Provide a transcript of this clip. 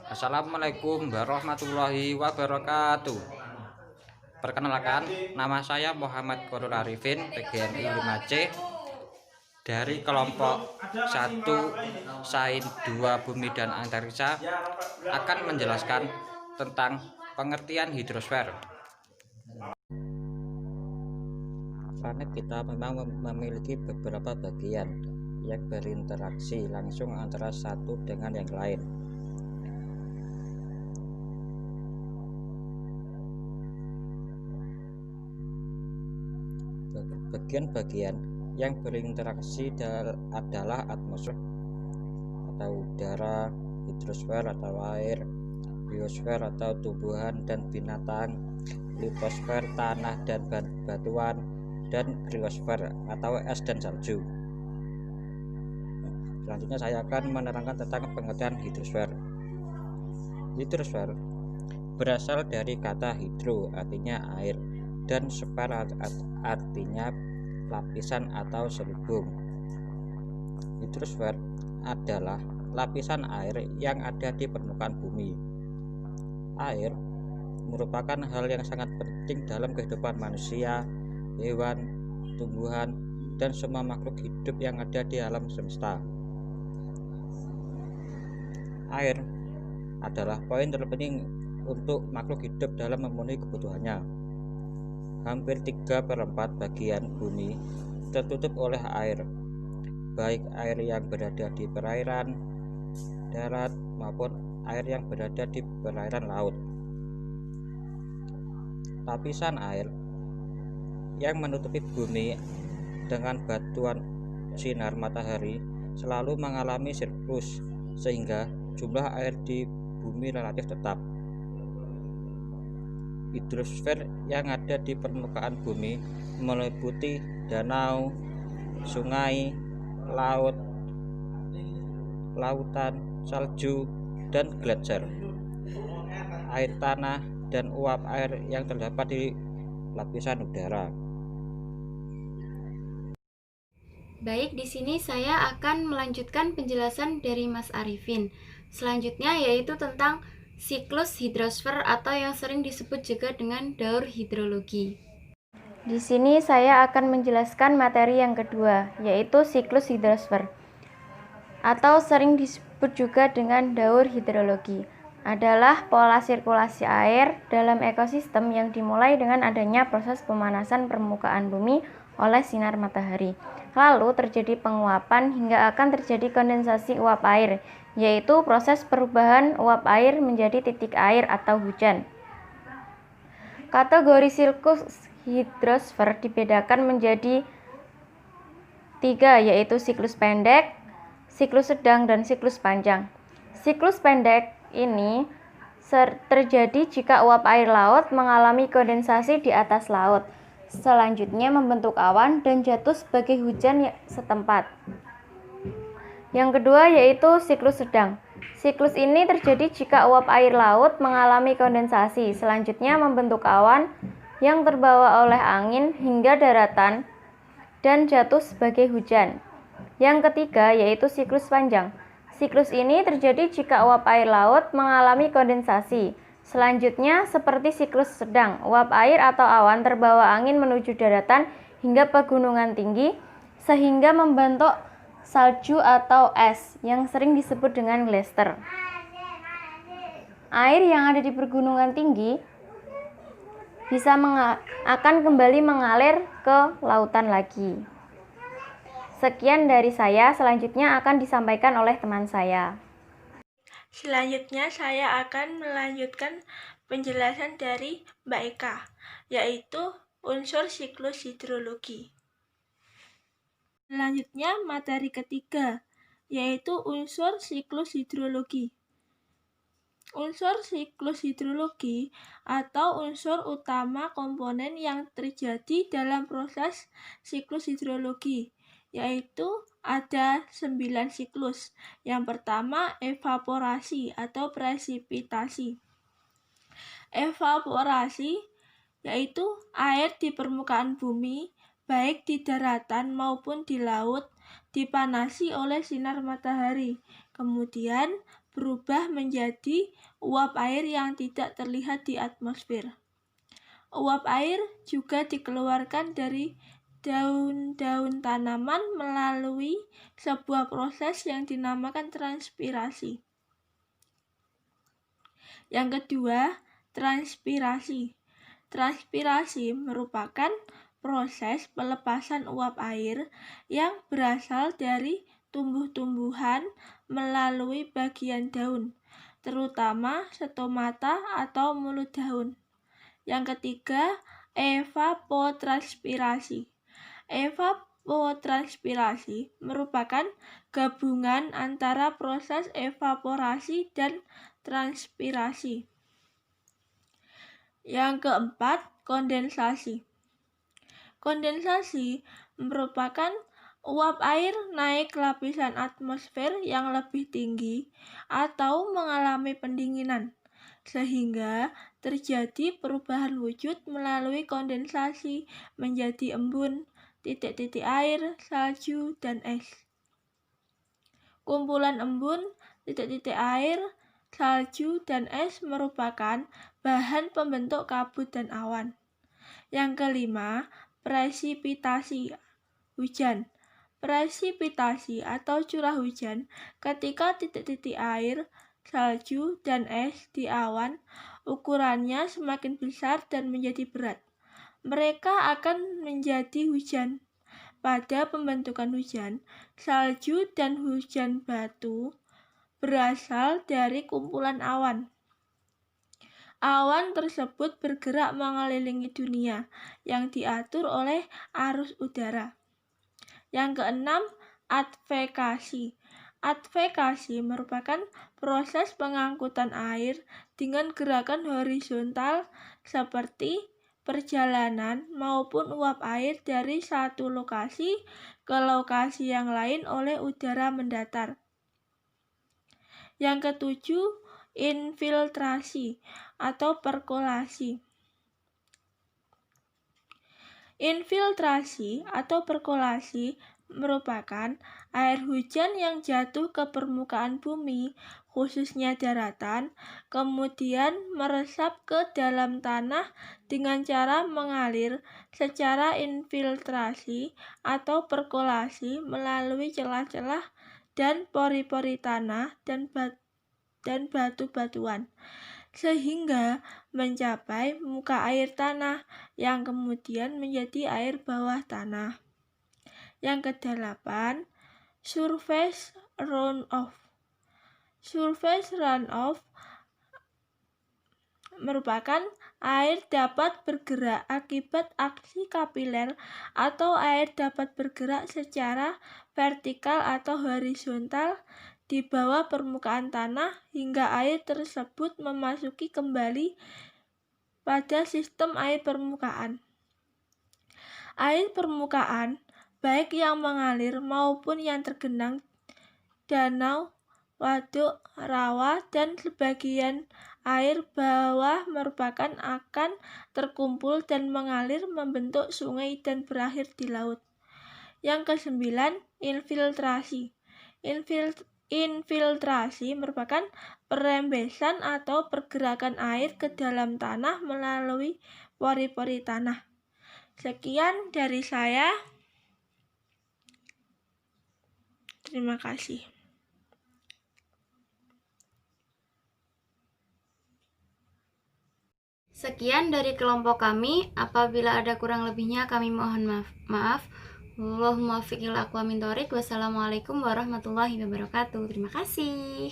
Assalamualaikum warahmatullahi wabarakatuh. Perkenalkan, nama saya Muhammad Korul Arifin, PGMI 5C dari kelompok 1 Sains 2 Bumi dan Antariksa akan menjelaskan tentang pengertian hidrosfer. Planet kita memang memiliki beberapa bagian yang berinteraksi langsung antara satu dengan yang lain. Bagian-bagian yang berinteraksi adalah atmosfer atau udara, hidrosfer atau air, biosfer atau tumbuhan dan binatang, litosfer tanah dan batuan, dan kriosfer atau es dan salju. Selanjutnya saya akan menerangkan tentang pengertian hidrosfer. Hidrosfer berasal dari kata hidro, artinya air, dan sfer artinya lapisan atau selubung. Hidrosfer adalah lapisan air yang ada di permukaan bumi. Air merupakan hal yang sangat penting dalam kehidupan manusia, hewan, tumbuhan, dan semua makhluk hidup yang ada di alam semesta. Air adalah poin terpenting untuk makhluk hidup dalam memenuhi kebutuhannya. Hampir 3/4 bagian bumi tertutup oleh air, baik air yang berada di perairan darat maupun air yang berada di perairan laut. Lapisan air yang menutupi bumi dengan bantuan sinar matahari selalu mengalami surplus, sehingga jumlah air di bumi relatif tetap. Hidrosfer yang ada di permukaan bumi meliputi danau, sungai, laut, lautan, salju, dan gletser, air tanah, dan uap air yang terdapat di lapisan udara. Baik, di sini saya akan melanjutkan penjelasan dari Mas Arifin. Selanjutnya yaitu tentang siklus hidrosfer atau yang sering disebut juga dengan daur hidrologi. Di sini saya akan menjelaskan materi yang kedua, yaitu siklus hidrosfer atau sering disebut juga dengan daur hidrologi. Adalah pola sirkulasi air dalam ekosistem yang dimulai dengan adanya proses pemanasan permukaan bumi oleh sinar matahari. Lalu terjadi penguapan hingga akan terjadi kondensasi uap air, yaitu proses perubahan uap air menjadi titik air atau hujan. Kategori siklus hidrosfer dibedakan menjadi 3, yaitu siklus pendek, siklus sedang, dan siklus panjang. Siklus pendek ini terjadi jika uap air laut mengalami kondensasi di atas laut, selanjutnya membentuk awan dan jatuh sebagai hujan setempat. Yang kedua yaitu siklus sedang. Siklus ini terjadi jika uap air laut mengalami kondensasi, selanjutnya membentuk awan yang terbawa oleh angin hingga daratan dan jatuh sebagai hujan. Yang ketiga yaitu siklus panjang. Siklus ini terjadi jika uap air laut mengalami kondensasi. Selanjutnya, seperti siklus sedang, uap air atau awan terbawa angin menuju daratan hingga pegunungan tinggi, sehingga membentuk salju atau es yang sering disebut dengan gletser. Air yang ada di pegunungan tinggi bisa akan kembali mengalir ke lautan lagi. Sekian dari saya, selanjutnya akan disampaikan oleh teman saya. Selanjutnya saya akan melanjutkan penjelasan dari Mbak Eka, yaitu unsur siklus hidrologi. Selanjutnya materi ketiga, yaitu unsur siklus hidrologi. Unsur siklus hidrologi atau unsur utama komponen yang terjadi dalam proses siklus hidrologi, yaitu ada 9 siklus. Yang pertama, evaporasi atau presipitasi. Evaporasi yaitu air di permukaan bumi, baik di daratan maupun di laut, dipanasi oleh sinar matahari, kemudian berubah menjadi uap air yang tidak terlihat di atmosfer. Uap air juga dikeluarkan dari daun-daun tanaman melalui sebuah proses yang dinamakan transpirasi. Yang kedua, transpirasi. Transpirasi merupakan proses pelepasan uap air yang berasal dari tumbuh-tumbuhan melalui bagian daun, terutama stomata atau mulut daun. Yang ketiga, evapotranspirasi. Evapotranspirasi merupakan gabungan antara proses evaporasi dan transpirasi. Yang keempat, kondensasi. Kondensasi merupakan uap air naik lapisan atmosfer yang lebih tinggi atau mengalami pendinginan, sehingga terjadi perubahan wujud melalui kondensasi menjadi embun, titik-titik air, salju, dan es. Kumpulan embun, titik-titik air, salju, dan es merupakan bahan pembentuk kabut dan awan. Yang kelima, presipitasi, hujan. Presipitasi atau curah hujan ketika titik-titik air, salju, dan es di awan ukurannya semakin besar dan menjadi berat. Mereka akan menjadi hujan. Pada pembentukan hujan, salju dan hujan batu berasal dari kumpulan awan. Awan tersebut bergerak mengelilingi dunia yang diatur oleh arus udara. Yang keenam, advekasi. Advekasi merupakan proses pengangkutan air dengan gerakan horizontal seperti perjalanan maupun uap air dari satu lokasi ke lokasi yang lain oleh udara mendatar. Yang ketujuh, infiltrasi atau perkolasi. Infiltrasi atau perkolasi merupakan air hujan yang jatuh ke permukaan bumi, khususnya daratan, kemudian meresap ke dalam tanah dengan cara mengalir secara infiltrasi atau perkolasi melalui celah-celah dan pori-pori tanah dan batu-batuan, sehingga mencapai muka air tanah yang kemudian menjadi air bawah tanah. Yang kedelapan, surface runoff. Surface runoff merupakan air dapat bergerak akibat aksi kapiler atau air dapat bergerak secara vertikal atau horizontal di bawah permukaan tanah hingga air tersebut memasuki kembali pada sistem air permukaan. Air permukaan, baik yang mengalir maupun yang tergenang, danau, waduk, rawa, dan sebagian air bawah merupakan akan terkumpul dan mengalir membentuk sungai dan berakhir di laut. Yang kesembilan, infiltrasi. Infiltrasi merupakan perembesan atau pergerakan air ke dalam tanah melalui pori-pori tanah. Sekian dari saya. Terima kasih. Sekian dari kelompok kami. Apabila ada kurang lebihnya kami mohon maaf. Wallahumma fiqil aqwa min thoriq. Wassalamualaikum warahmatullahi wabarakatuh. Terima kasih.